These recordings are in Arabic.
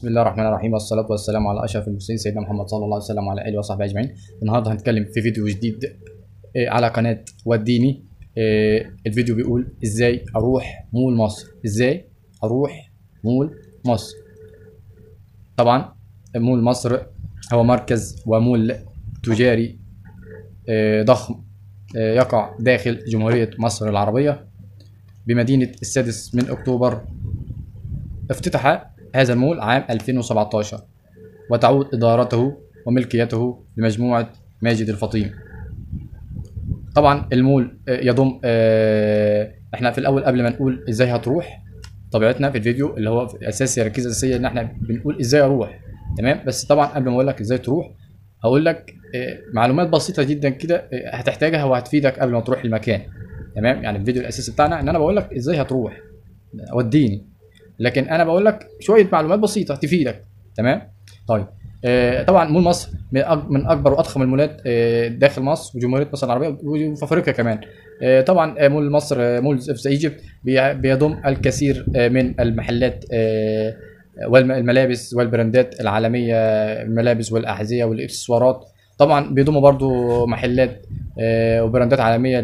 بسم الله الرحمن الرحيم، والصلاة والسلام على أشرف المرسلين سيدنا محمد صلى الله عليه وسلم وعلى آله وصحبه أجمعين. النهارده هنتكلم في فيديو جديد على قناة وديني. الفيديو بيقول إزاي أروح مول مصر. إزاي أروح مول مصر؟ طبعا مول مصر هو مركز ومول تجاري ضخم يقع داخل جمهورية مصر العربية بمدينة السادس من أكتوبر. افتتح هذا المول عام 2017 وتعود إدارته وملكيته لمجموعة ماجد الفطيم. طبعا المول يضم احنا في الأول قبل ما نقول ازاي هتروح، طبيعتنا في الفيديو اللي هو أساسي ركيزة أساسية ان احنا بنقول ازاي اروح، تمام. بس طبعا قبل ما اقول لك ازاي تروح هقول لك معلومات بسيطة جدا كده هتحتاجها وهتفيدك قبل ما تروح المكان، تمام. يعني الفيديو الأساسي بتاعنا ان انا بقول لك ازاي هتروح وديني، لكن انا بقول لك شويه معلومات بسيطه تفيدك، تمام. طيب طبعا مول مصر من اكبر واضخم المولات داخل مصر وجمهوريه مصر العربيه وفي افريقيا كمان. طبعا مول مصر مول اوف ذا ايجيبت بيضم الكثير من المحلات والملابس والبراندات العالميه، الملابس والاحذيه والاكسسوارات. طبعا بيضم برضو محلات وبراندات عالميه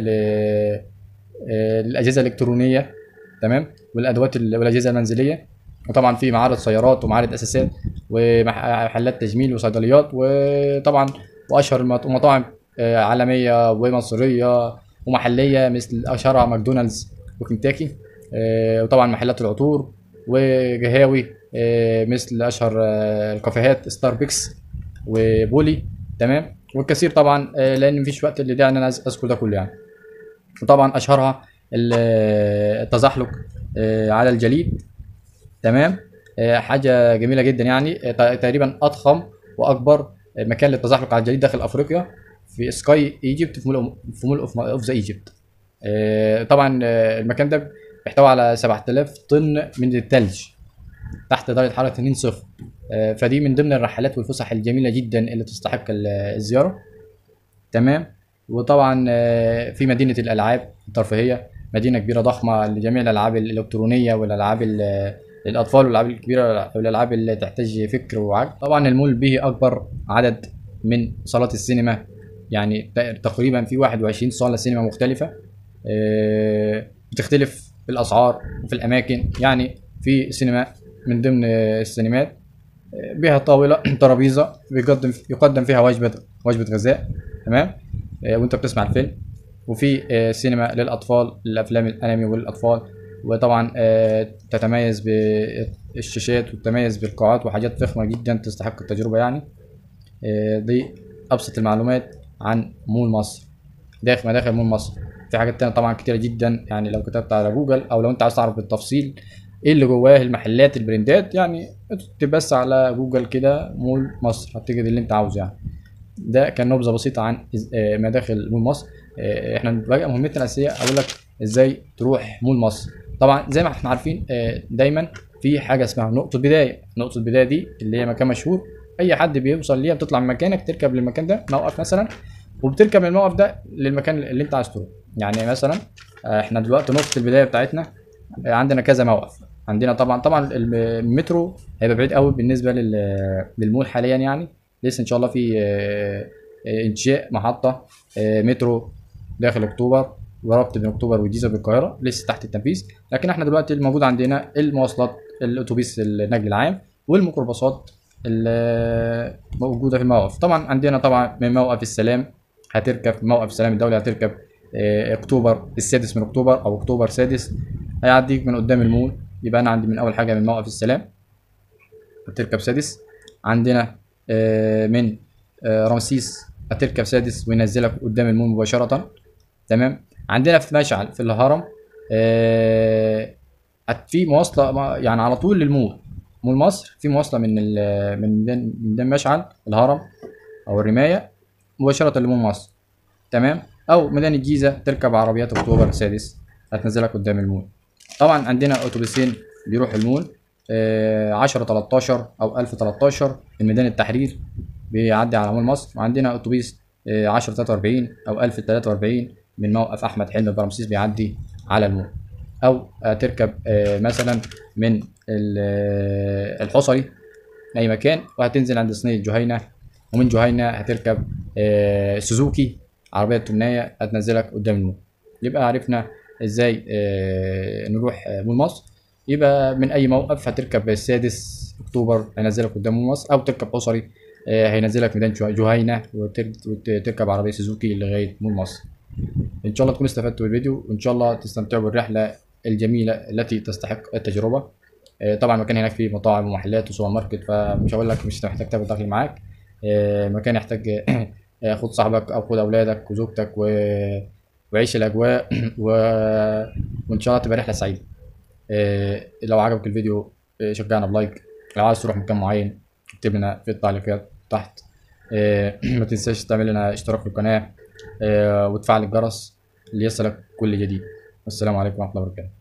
للاجهزه الالكترونيه، تمام، والادوات والاجهزه المنزليه. وطبعا في معارض سيارات ومعارض اساسات ومحلات تجميل وصيدليات، وطبعا واشهر مطاعم عالميه ومصريه ومحليه مثل اشهرها ماكدونالدز وكنتاكي. وطبعا محلات العطور وقهاوي مثل اشهر الكافيهات ستاربكس وبولي، تمام. والكثير طبعا لان مفيش وقت اللي داعي ان انا اذكر ده كله يعني. وطبعا اشهرها التزحلق على الجليد، تمام. حاجه جميله جدا يعني. تقريبا اضخم واكبر مكان للتزحلق على الجليد داخل افريقيا في سكاي ايجيبت في مول اوف ذا ايجيبت. طبعا المكان ده بيحتوي على 7000 طن من الثلج تحت درجه حراره 2 صفر. فدي من ضمن الرحلات والفسح الجميله جدا اللي تستحق الزياره، تمام. وطبعا في مدينه الالعاب الترفيهيه، مدينه كبيره ضخمه لجميع الالعاب الالكترونيه والالعاب للاطفال والالعاب الكبيره والالعاب اللي تحتاج فكر وعقل. طبعا المول به اكبر عدد من صالات السينما، يعني تقريبا في 21 صاله سينما مختلفه بتختلف في الاسعار وفي الاماكن. يعني في سينما من ضمن السينمات بها طاوله ترابيزه يقدم فيها وجبه غذاء، تمام، وانت بتسمع الفيلم. وفي سينما للاطفال، للافلام الانمي وللاطفال. وطبعا تتميز بالشاشات وتتميز بالقاعات وحاجات فخمه جدا تستحق التجربه يعني. دي ابسط المعلومات عن مول مصر. داخل مول مصر في حاجات تانية طبعا كتيره جدا، يعني لو كتبت على جوجل او لو انت عايز تعرف بالتفصيل ايه اللي جواه المحلات البراندات، يعني اكتب بس على جوجل كده مول مصر هتجد اللي انت عاوزه يعني. ده كان نبذه بسيطه عن مداخل مول مصر. احنا بقى مهمتنا الاساسيه اقول لك ازاي تروح مول مصر. طبعا زي ما احنا عارفين دايما في حاجه اسمها نقطه بدايه. نقطه البدايه دي اللي هي مكان مشهور، اي حد بيوصل ليها بتطلع من مكانك تركب للمكان ده موقف مثلا، وبتركب من الموقف ده للمكان اللي انت عايز تروح. يعني مثلا احنا دلوقتي نقطه البدايه بتاعتنا عندنا كذا موقف. عندنا طبعا المترو هيبقى بعيد قوي بالنسبه للمول حاليا يعني. لسه ان شاء الله في انشاء محطه مترو داخل اكتوبر وربط بين اكتوبر والجيزه بالقاهره لسه تحت التنفيذ. لكن احنا دلوقتي الموجود عندنا المواصلات، الاتوبيس النقل العام والميكروباصات الموجوده في المواقف. طبعا عندنا طبعا من موقف السلام هتركب موقف السلام الدولي، هتركب اكتوبر السادس من اكتوبر او اكتوبر سادس، هيعديك من قدام المول. يبقى انا عندي من اول حاجه من موقف السلام هتركب سادس. عندنا من رمسيس هتركب سادس وينزلك قدام المول مباشره، تمام. عندنا في مشعل في الهرم في مواصله يعني على طول للمول. مول مصر في مواصله من مشعل الهرم او الرمايه مباشره لمول مصر، تمام. او ميدان الجيزه تركب عربيات اكتوبر السادس هتنزلك قدام المول. طبعا عندنا اتوبيسين بيروحوا المول 10 13 او 1000 13 من ميدان التحرير بيعدي على مول مصر. وعندنا اتوبيس 10 43 او 1000 43 من موقف احمد حلمي برمسيس بيعدي على المول. او تركب مثلا من الحصري اي مكان، وهتنزل عند صينيه جهينه، ومن جهينه هتركب سوزوكي عربيه تمنايه هتنزلك قدام المول. يبقى عرفنا ازاي نروح مول مصر. يبقى من اي موقف هتركب السادس اكتوبر هينزلك قدام مول مصر، او تركب حصري هينزلك ميدان جهينه، وتركب عربيه سوزوكي لغايه مول مصر. ان شاء الله تكونوا استفدتوا بالفيديو، وان شاء الله تستمتعوا بالرحله الجميله التي تستحق التجربه. طبعا المكان هناك فيه مطاعم ومحلات وسوبر ماركت، فمش هقول لك مش محتاج تاخد داخل معاك. مكان يحتاج خد صاحبك او خد اولادك وزوجتك وعيش الاجواء وان شاء الله تبقى رحله سعيده. لو عجبك الفيديو شجعنا بلايك. لو عايز تروح مكان معين اكتب لنا في التعليقات تحت. ما تنساش تعمل لنا اشتراك في القناه وتفعل الجرس ليصلك كل جديد. والسلام عليكم ورحمه الله وبركاته.